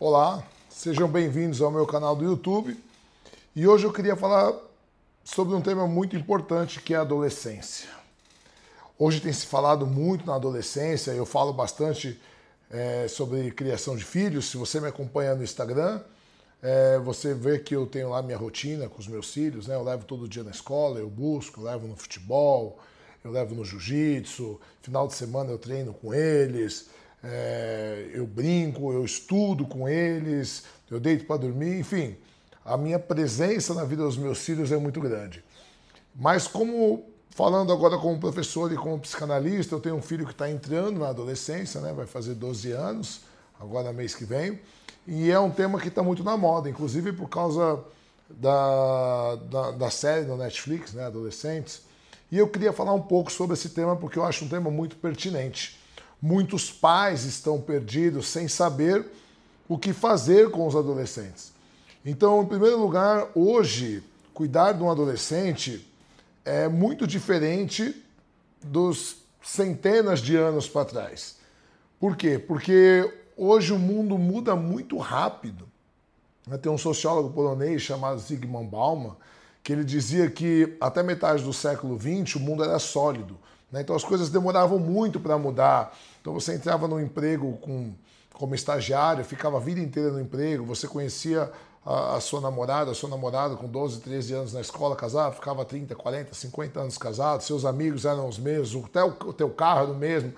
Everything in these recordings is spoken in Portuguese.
Olá, sejam bem-vindos ao meu canal do YouTube. E hoje eu queria falar sobre um tema muito importante que é a adolescência. Hoje tem se falado muito na adolescência, eu falo bastante sobre criação de filhos. Se você me acompanha no Instagram, você vê que eu tenho lá minha rotina com os meus filhos, né? Eu levo todo dia na escola, eu busco, eu levo no futebol, eu levo no jiu-jitsu, final de semana eu treino com eles, eu brinco, eu estudo com eles, eu deito para dormir, enfim, a minha presença na vida dos meus filhos é muito grande. Mas falando agora como professor e como psicanalista, eu tenho um filho que está entrando na adolescência, né? Vai fazer 12 anos, agora mês que vem, e é um tema que está muito na moda, inclusive por causa da série da Netflix, né? Adolescentes. E eu queria falar um pouco sobre esse tema porque eu acho um tema muito pertinente. Muitos pais estão perdidos sem saber o que fazer com os adolescentes. Então, em primeiro lugar, hoje, cuidar de um adolescente é muito diferente dos centenas de anos para trás. Por quê? Porque hoje o mundo muda muito rápido. Tem um sociólogo polonês chamado Zygmunt Bauman, que ele dizia que até metade do século XX o mundo era sólido, né? Então as coisas demoravam muito para mudar. Então você entrava no emprego como estagiário, ficava a vida inteira no emprego, você conhecia a sua namorada com 12, 13 anos na escola, casado, ficava 30, 40, 50 anos casado, seus amigos eram os mesmos, até o teu carro era o mesmo.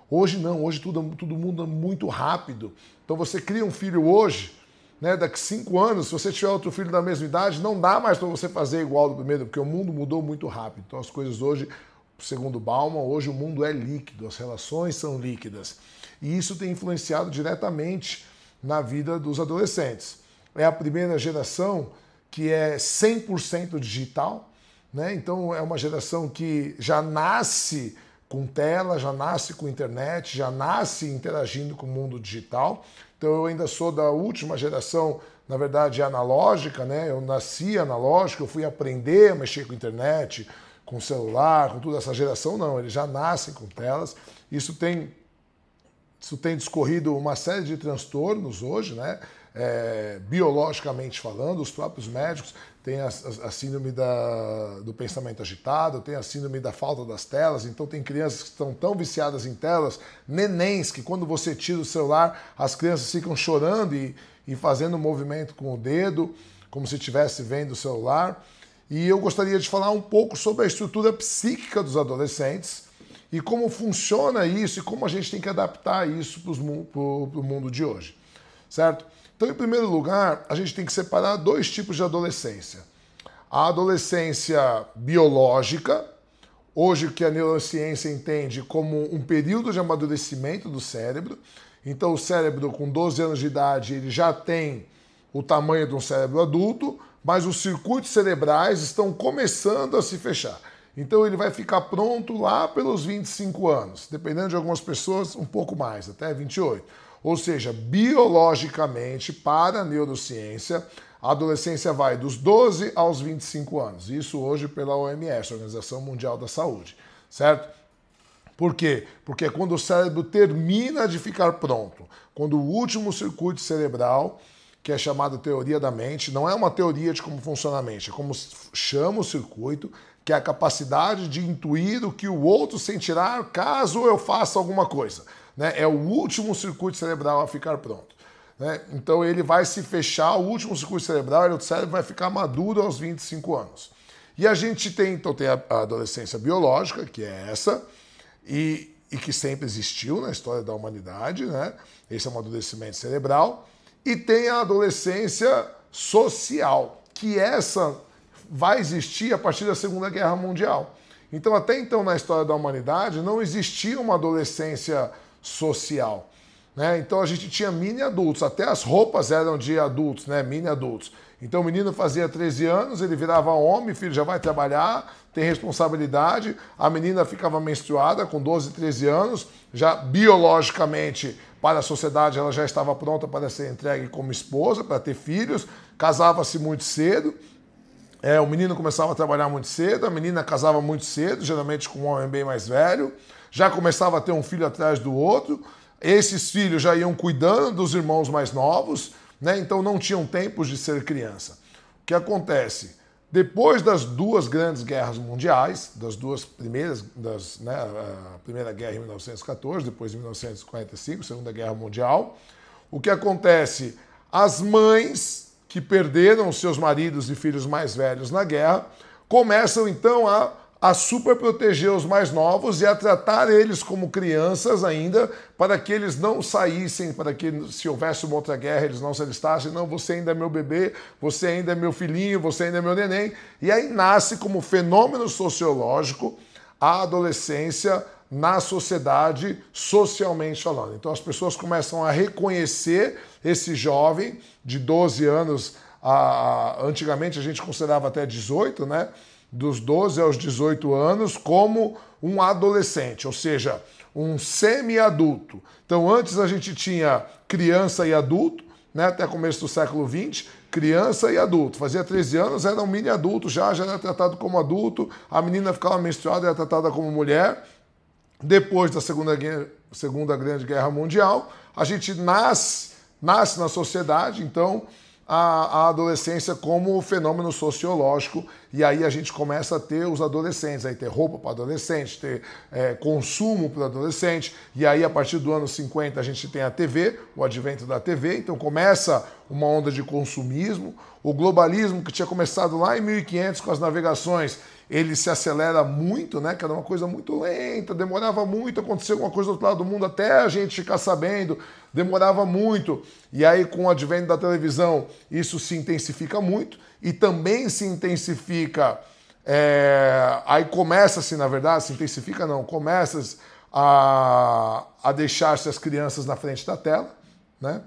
Hoje não, hoje tudo muda muito rápido. Então você cria um filho hoje, né, daqui 5 anos, se você tiver outro filho da mesma idade, não dá mais para você fazer igual do primeiro, porque o mundo mudou muito rápido. Então as coisas hoje, segundo Bauman, hoje o mundo é líquido, as relações são líquidas. E isso tem influenciado diretamente na vida dos adolescentes. É a primeira geração que é 100% digital, né? Então é uma geração que já nasce com tela, já nasce com internet, já nasce interagindo com o mundo digital. Então eu ainda sou da última geração, na verdade, analógica, né? Eu nasci analógico, eu fui aprender a mexer com internet, com celular, com toda essa geração, não, eles já nascem com telas. Isso tem discorrido uma série de transtornos hoje, né? Biologicamente falando, os próprios médicos têm a síndrome do pensamento agitado, tem a síndrome da falta das telas. Então tem crianças que estão tão viciadas em telas, nenéns, que quando você tira o celular, as crianças ficam chorando e fazendo movimento com o dedo, como se estivesse vendo o celular. E eu gostaria de falar um pouco sobre a estrutura psíquica dos adolescentes e como funciona isso e como a gente tem que adaptar isso para o mundo de hoje, certo? Então, em primeiro lugar, a gente tem que separar dois tipos de adolescência. A adolescência biológica, hoje o que a neurociência entende como um período de amadurecimento do cérebro. Então, o cérebro com 12 anos de idade, ele já tem o tamanho de um cérebro adulto, mas os circuitos cerebrais estão começando a se fechar. Então, ele vai ficar pronto lá pelos 25 anos, dependendo de algumas pessoas, um pouco mais, até 28. Ou seja, biologicamente, para a neurociência, a adolescência vai dos 12 aos 25 anos. Isso hoje pela OMS, Organização Mundial da Saúde, certo? Por quê? Porque é quando o cérebro termina de ficar pronto, quando o último circuito cerebral, que é chamado teoria da mente, não é uma teoria de como funciona a mente, é como chama o circuito, que é a capacidade de intuir o que o outro sentirá caso eu faça alguma coisa. Né? É o último circuito cerebral a ficar pronto. Né? Então ele vai se fechar, o último circuito cerebral, o cérebro vai ficar maduro aos 25 anos. E a gente tem a adolescência biológica, que é essa, e que sempre existiu na história da humanidade, né? Esse é um amadurecimento cerebral. E tem a adolescência social, que essa vai existir a partir da Segunda Guerra Mundial. Então, até então, na história da humanidade, não existia uma adolescência social, né? Então a gente tinha mini adultos, até as roupas eram de adultos, né? Mini adultos. Então o menino fazia 13 anos, ele virava homem, filho já vai trabalhar, tem responsabilidade, a menina ficava menstruada com 12, 13 anos, já biologicamente para a sociedade ela já estava pronta para ser entregue como esposa, para ter filhos, casava-se muito cedo. O menino começava a trabalhar muito cedo, a menina casava muito cedo, geralmente com um homem bem mais velho, já começava a ter um filho atrás do outro, esses filhos já iam cuidando dos irmãos mais novos, né? Então não tinham tempos de ser criança. O que acontece? Depois das duas grandes guerras mundiais, das duas primeiras, a Primeira Guerra em 1914, depois em 1945, Segunda Guerra Mundial, o que acontece? As mães que perderam seus maridos e filhos mais velhos na guerra começam então a super proteger os mais novos e a tratar eles como crianças ainda, para que eles não saíssem, para que se houvesse uma outra guerra eles não se alistassem. Não, você ainda é meu bebê, você ainda é meu filhinho, você ainda é meu neném. E aí nasce como fenômeno sociológico a adolescência na sociedade, socialmente falando. Então as pessoas começam a reconhecer esse jovem de 12 anos, antigamente a gente considerava até 18, né? Dos 12 aos 18 anos, como um adolescente, ou seja, um semi-adulto. Então, antes a gente tinha criança e adulto, né, até começo do século XX, criança e adulto. Fazia 13 anos, era um mini-adulto, já era tratado como adulto, a menina ficava menstruada, era tratada como mulher. Depois da Segunda Grande Guerra Mundial, a gente nasce na sociedade, então, a adolescência como fenômeno sociológico, e aí a gente começa a ter os adolescentes, aí ter roupa para adolescente, ter consumo para adolescente, e aí a partir do ano 50 a gente tem a TV, o advento da TV, então começa uma onda de consumismo, o globalismo que tinha começado lá em 1500 com as navegações, ele se acelera muito, né? Que era uma coisa muito lenta, demorava muito, acontecer alguma coisa do outro lado do mundo até a gente ficar sabendo, demorava muito. E aí, com o advento da televisão, isso se intensifica muito e também se intensifica. Aí começa-se, na verdade, se intensifica não, começa a deixar-se as crianças na frente da tela, né?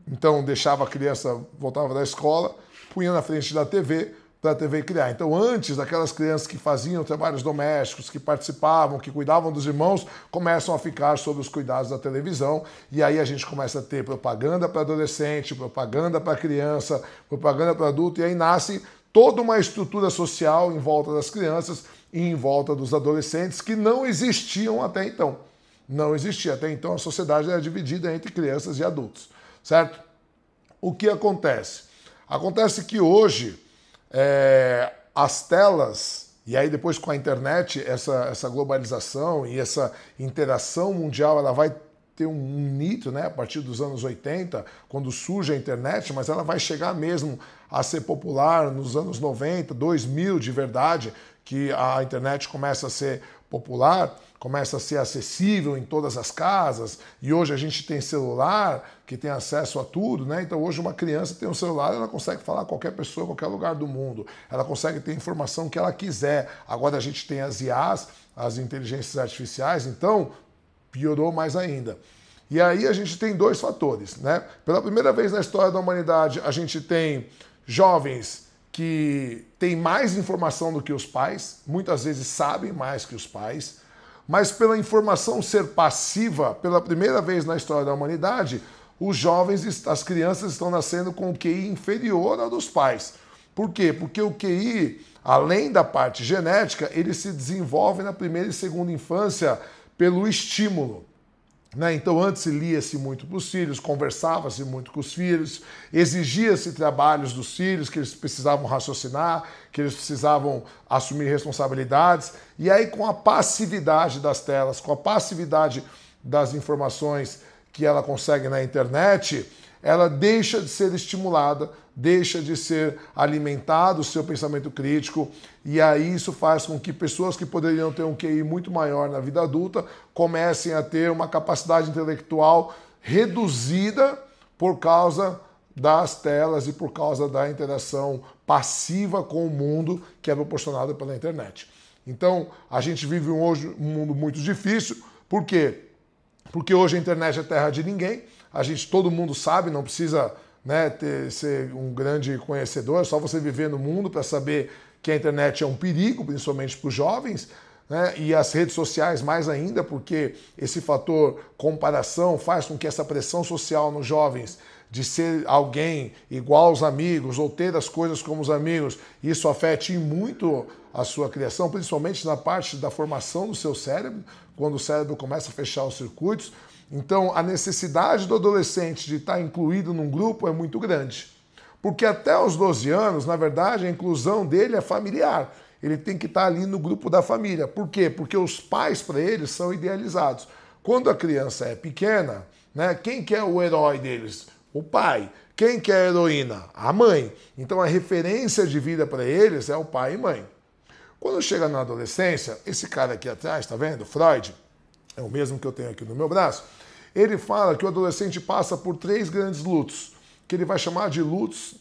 Então, deixava a criança, voltava da escola, punha na frente da TV, para a TV criar. Então, antes, aquelas crianças que faziam trabalhos domésticos, que participavam, que cuidavam dos irmãos, começam a ficar sob os cuidados da televisão, e aí a gente começa a ter propaganda para adolescente, propaganda para criança, propaganda para adulto, e aí nasce toda uma estrutura social em volta das crianças e em volta dos adolescentes que não existiam até então. Não existia. Até então a sociedade era dividida entre crianças e adultos, certo? O que acontece? Acontece que hoje as telas, e aí depois com a internet, essa globalização e essa interação mundial, ela vai ter um nitro, né, a partir dos anos 80, quando surge a internet, mas ela vai chegar mesmo a ser popular nos anos 90, 2000 de verdade, que a internet começa a ser popular, começa a ser acessível em todas as casas, e hoje a gente tem celular, que tem acesso a tudo, né? Então hoje uma criança tem um celular, ela consegue falar com qualquer pessoa, em qualquer lugar do mundo, ela consegue ter a informação que ela quiser. Agora a gente tem as IAs, as inteligências artificiais, então piorou mais ainda. E aí a gente tem dois fatores, né? Pela primeira vez na história da humanidade, a gente tem jovens que têm mais informação do que os pais, muitas vezes sabem mais que os pais, mas pela informação ser passiva, pela primeira vez na história da humanidade, os jovens, as crianças estão nascendo com o QI inferior ao dos pais. Por quê? Porque o QI, além da parte genética, ele se desenvolve na primeira e segunda infância pelo estímulo. Né? Então antes se lia-se muito para os filhos, conversava-se muito com os filhos, exigia-se trabalhos dos filhos, que eles precisavam raciocinar, que eles precisavam assumir responsabilidades, e aí com a passividade das telas, com a passividade das informações que ela consegue na internet, ela deixa de ser estimulada, deixa de ser alimentado o seu pensamento crítico, e aí isso faz com que pessoas que poderiam ter um QI muito maior na vida adulta comecem a ter uma capacidade intelectual reduzida por causa das telas e por causa da interação passiva com o mundo que é proporcionada pela internet. Então, a gente vive hoje um mundo muito difícil. Por quê? Porque hoje a internet é terra de ninguém. Todo mundo sabe, não precisa, né, ser um grande conhecedor, é só você viver no mundo para saber que a internet é um perigo, principalmente para os jovens, né, e as redes sociais mais ainda, porque esse fator comparação faz com que essa pressão social nos jovens de ser alguém igual aos amigos ou ter as coisas como os amigos, isso afete muito a sua criação, principalmente na parte da formação do seu cérebro, quando o cérebro começa a fechar os circuitos. Então, a necessidade do adolescente de estar incluído num grupo é muito grande. Porque até os 12 anos, na verdade, a inclusão dele é familiar. Ele tem que estar ali no grupo da família. Por quê? Porque os pais, para eles, são idealizados. Quando a criança é pequena, né, quem que é o herói deles? O pai. Quem que é a heroína? A mãe. Então, a referência de vida para eles é o pai e mãe. Quando chega na adolescência, esse cara aqui atrás, tá vendo? Freud, é o mesmo que eu tenho aqui no meu braço, ele fala que o adolescente passa por 3 grandes lutos, que ele vai chamar de lutos,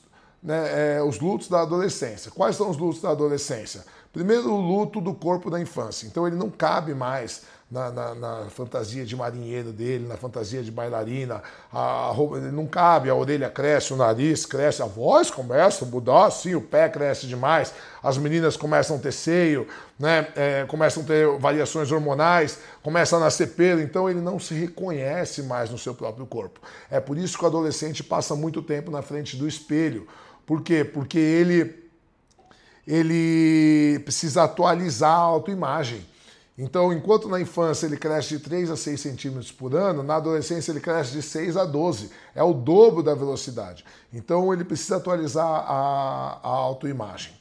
né, os lutos da adolescência. Quais são os lutos da adolescência? Primeiro, o luto do corpo da infância. Então ele não cabe mais na fantasia de marinheiro dele, na fantasia de bailarina, a roupa, ele não cabe, a orelha cresce, o nariz cresce, a voz começa a mudar, assim, o pé cresce demais, as meninas começam a ter seio, né, começam a ter variações hormonais, começa a nascer pelo, então ele não se reconhece mais no seu próprio corpo. É por isso que o adolescente passa muito tempo na frente do espelho. Por quê? Porque ele precisa atualizar a autoimagem. Então, enquanto na infância ele cresce de 3 a 6 centímetros por ano, na adolescência ele cresce de 6 a 12. É o dobro da velocidade. Então, ele precisa atualizar a autoimagem.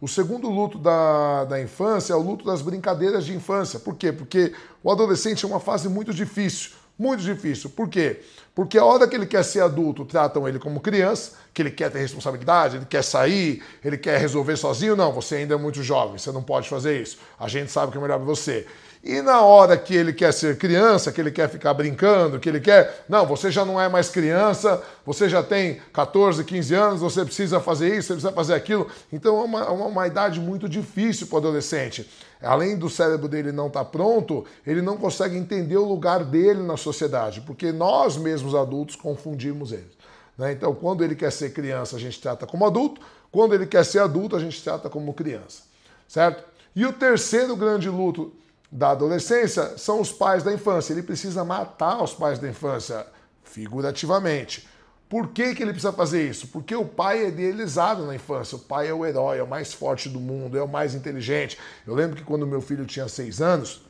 O segundo luto da infância é o luto das brincadeiras de infância. Por quê? Porque o adolescente é uma fase muito difícil. Muito difícil. Por quê? Porque a hora que ele quer ser adulto, tratam ele como criança, que ele quer ter responsabilidade, ele quer sair, ele quer resolver sozinho. Não, você ainda é muito jovem, você não pode fazer isso. A gente sabe que é melhor para você. E na hora que ele quer ser criança, que ele quer ficar brincando, que ele quer... Não, você já não é mais criança, você já tem 14, 15 anos, você precisa fazer isso, você precisa fazer aquilo. Então é uma idade muito difícil para o adolescente. Além do cérebro dele não estar pronto, ele não consegue entender o lugar dele na sociedade, porque nós mesmos adultos confundimos ele. Né? Então, quando ele quer ser criança, a gente trata como adulto. Quando ele quer ser adulto, a gente trata como criança. Certo? E o terceiro grande luto da adolescência são os pais da infância. Ele precisa matar os pais da infância, figurativamente. Por que ele precisa fazer isso? Porque o pai é idealizado na infância. O pai é o herói, é o mais forte do mundo, é o mais inteligente. Eu lembro que quando meu filho tinha 6 anos,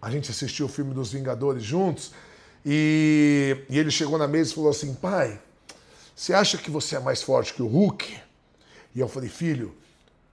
a gente assistiu o filme dos Vingadores juntos, e ele chegou na mesa e falou assim: pai, você acha que você é mais forte que o Hulk? E eu falei: filho,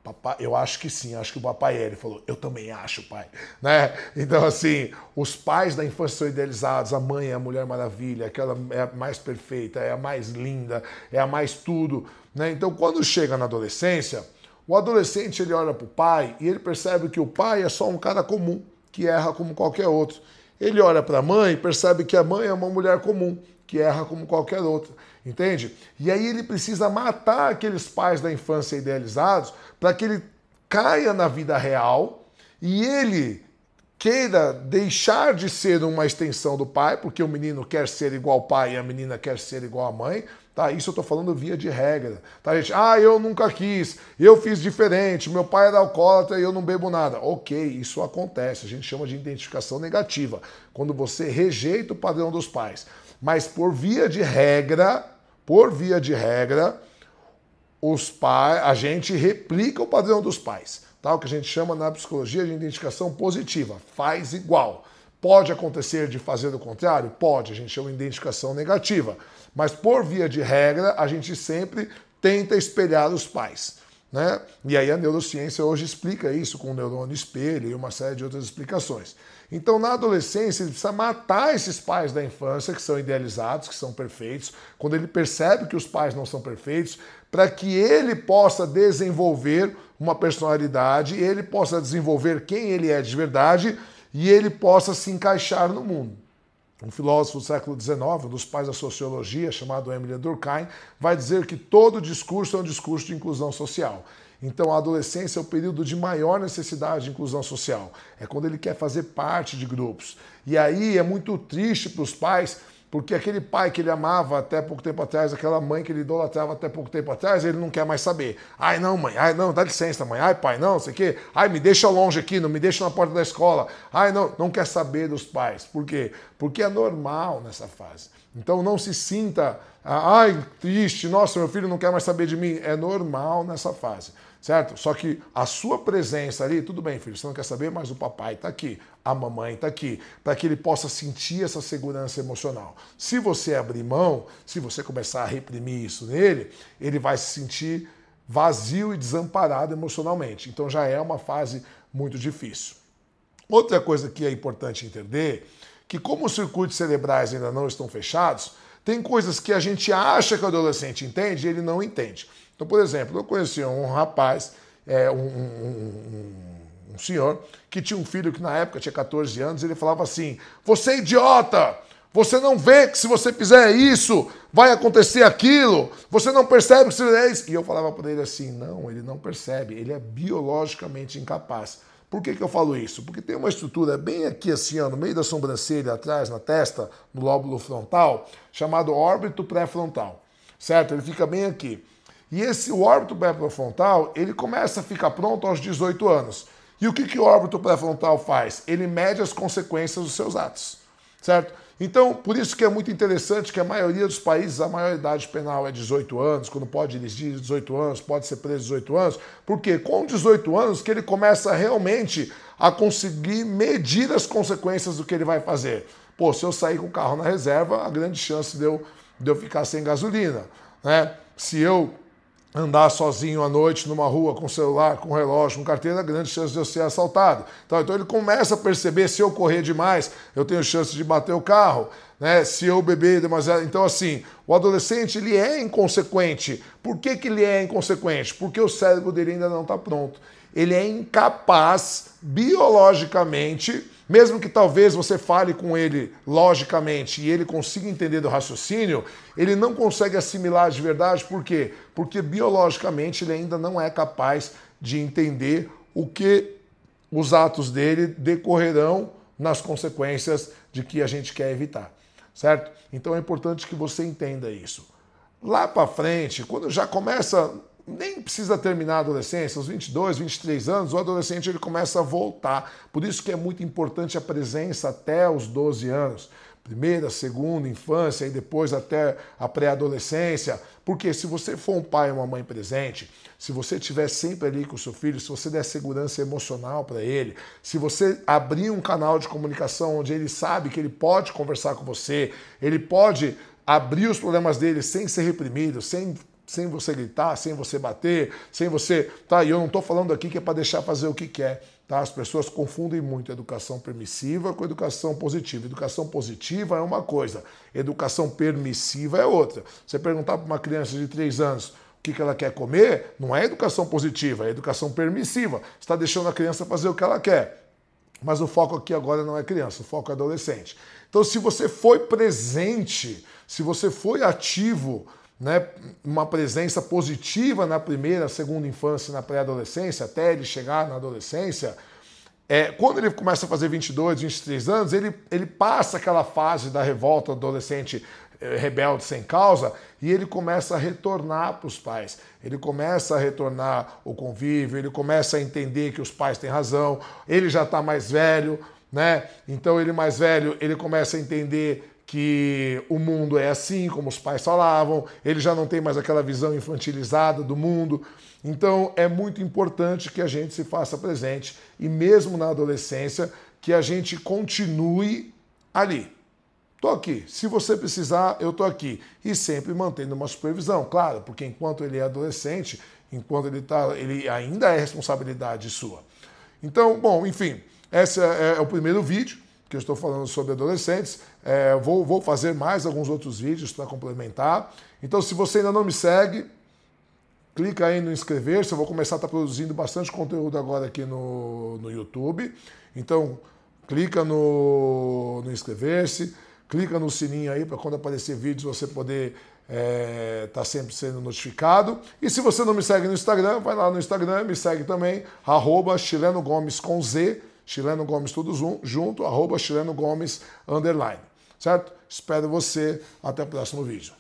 papai, eu acho que sim, acho que o papai é. Ele falou: eu também acho, pai. Né? Então, assim, os pais da infância são idealizados, a mãe é a Mulher Maravilha, aquela é a mais perfeita, é a mais linda, é a mais tudo. Né? Então, quando chega na adolescência, o adolescente ele olha para o pai e ele percebe que o pai é só um cara comum, que erra como qualquer outro. Ele olha para a mãe e percebe que a mãe é uma mulher comum, que erra como qualquer outra. Entende? E aí ele precisa matar aqueles pais da infância idealizados para que ele caia na vida real e ele queira deixar de ser uma extensão do pai, porque o menino quer ser igual ao pai e a menina quer ser igual à mãe. Tá? Isso eu estou falando via de regra. Tá, gente? Eu nunca quis, eu fiz diferente, meu pai era alcoólatra e eu não bebo nada. Ok, isso acontece, a gente chama de identificação negativa, quando você rejeita o padrão dos pais. Mas por via de regra, a gente replica o padrão dos pais. Tá? O que a gente chama na psicologia de identificação positiva, faz igual. Pode acontecer de fazer o contrário? Pode, a gente chama de identificação negativa. Mas por via de regra, a gente sempre tenta espelhar os pais. Né? E aí a neurociência hoje explica isso com o neurônio espelho e uma série de outras explicações. Então, na adolescência, ele precisa matar esses pais da infância, que são idealizados, que são perfeitos, quando ele percebe que os pais não são perfeitos, para que ele possa desenvolver uma personalidade, ele possa desenvolver quem ele é de verdade e ele possa se encaixar no mundo. Um filósofo do século XIX, um dos pais da sociologia, chamado Emile Durkheim, vai dizer que todo discurso é um discurso de inclusão social. Então a adolescência é o período de maior necessidade de inclusão social. É quando ele quer fazer parte de grupos. E aí é muito triste para os pais, porque aquele pai que ele amava até pouco tempo atrás, aquela mãe que ele idolatrava até pouco tempo atrás, ele não quer mais saber. Ai, não, mãe. Ai, não, dá licença, mãe. Ai, pai, não, sei o quê. Ai, me deixa longe aqui, não me deixa na porta da escola. Ai, não quer saber dos pais. Por quê? Porque é normal nessa fase. Então não se sinta, ai, triste, nossa, meu filho não quer mais saber de mim. É normal nessa fase. certo? Só que a sua presença ali, tudo bem, filho, você não quer saber, mas o papai está aqui, a mamãe está aqui, para que ele possa sentir essa segurança emocional. Se você abrir mão, se você começar a reprimir isso nele, ele vai se sentir vazio e desamparado emocionalmente. Então já é uma fase muito difícil. Outra coisa que é importante entender, que como os circuitos cerebrais ainda não estão fechados, tem coisas que a gente acha que o adolescente entende e ele não entende. Então, por exemplo, eu conheci um rapaz, um senhor, que tinha um filho que na época tinha 14 anos, e ele falava assim: "Você é idiota! Você não vê que se você fizer isso, vai acontecer aquilo? Você não percebe que se fizer isso?" E eu falava para ele assim: não, ele não percebe, ele é biologicamente incapaz. Por que eu falo isso? Porque tem uma estrutura bem aqui assim, ó, no meio da sobrancelha, atrás, na testa, no lóbulo frontal, chamado órbito pré-frontal, certo? Ele fica bem aqui. E o órbito pré-frontal, ele começa a ficar pronto aos 18 anos. E o que o órbito pré-frontal faz? Ele mede as consequências dos seus atos, certo? Então, por isso que é muito interessante que a maioria dos países, a maioridade penal é 18 anos, quando pode dirigir 18 anos, pode ser preso 18 anos, porque com 18 anos que ele começa realmente a conseguir medir as consequências do que ele vai fazer. Pô, se eu sair com o carro na reserva, a grande chance de eu ficar sem gasolina, né? Se eu andar sozinho à noite numa rua com celular, com relógio, com carteira, grande chance de eu ser assaltado. Então ele começa a perceber, se eu correr demais, eu tenho chance de bater o carro, né? Se eu beber demasiado. Então, assim, o adolescente, ele é inconsequente. Por que ele é inconsequente? Porque o cérebro dele ainda não está pronto. Ele é incapaz, biologicamente, mesmo que talvez você fale com ele logicamente e ele consiga entender do raciocínio, ele não consegue assimilar de verdade. Por quê? Porque biologicamente ele ainda não é capaz de entender o que os atos dele decorrerão nas consequências de que a gente quer evitar, certo? Então é importante que você entenda isso. Lá para frente, quando já começa... Nem precisa terminar a adolescência, aos 22, 23 anos, o adolescente ele começa a voltar. Por isso que é muito importante a presença até os 12 anos. Primeira, segunda, infância e depois até a pré-adolescência. Porque se você for um pai ou uma mãe presente, se você estiver sempre ali com o seu filho, se você der segurança emocional para ele, se você abrir um canal de comunicação onde ele sabe que ele pode conversar com você, ele pode abrir os problemas dele sem ser reprimido, sem você gritar, sem você bater, sem você... Tá, e eu não estou falando aqui que é para deixar fazer o que quer, tá? As pessoas confundem muito educação permissiva com educação positiva. Educação positiva é uma coisa, educação permissiva é outra. Você perguntar para uma criança de 3 anos o que ela quer comer, não é educação positiva, é educação permissiva. Você está deixando a criança fazer o que ela quer. Mas o foco aqui agora não é criança, o foco é adolescente. Então, se você foi presente, se você foi ativo, né, uma presença positiva na primeira, segunda infância e na pré-adolescência, até ele chegar na adolescência, quando ele começa a fazer 22, 23 anos, ele passa aquela fase da revolta adolescente rebelde sem causa e ele começa a retornar para os pais. Ele começa a retornar o convívio, ele começa a entender que os pais têm razão, ele já está mais velho, né? Então ele mais velho, ele começa a entender que o mundo é assim, como os pais falavam, ele já não tem mais aquela visão infantilizada do mundo. Então é muito importante que a gente se faça presente e mesmo na adolescência que a gente continue ali. Estou aqui, se você precisar, eu estou aqui. E sempre mantendo uma supervisão, claro, porque enquanto ele é adolescente, enquanto ele ainda é responsabilidade sua. Então, bom, enfim, esse é o primeiro vídeo que eu estou falando sobre adolescentes. Vou fazer mais alguns outros vídeos para complementar. Então, se você ainda não me segue, clica aí no inscrever-se. Eu vou começar a estar produzindo bastante conteúdo agora aqui no YouTube. Então, clica no inscrever-se, clica no sininho aí para quando aparecer vídeos você poder estar sempre sendo notificado. E se você não me segue no Instagram, vai lá no Instagram, me segue também, @ChilenoGomes com Z, Chileno Gomes tudo junto, @ChilenoGomes_, certo? Espero você, até o próximo vídeo.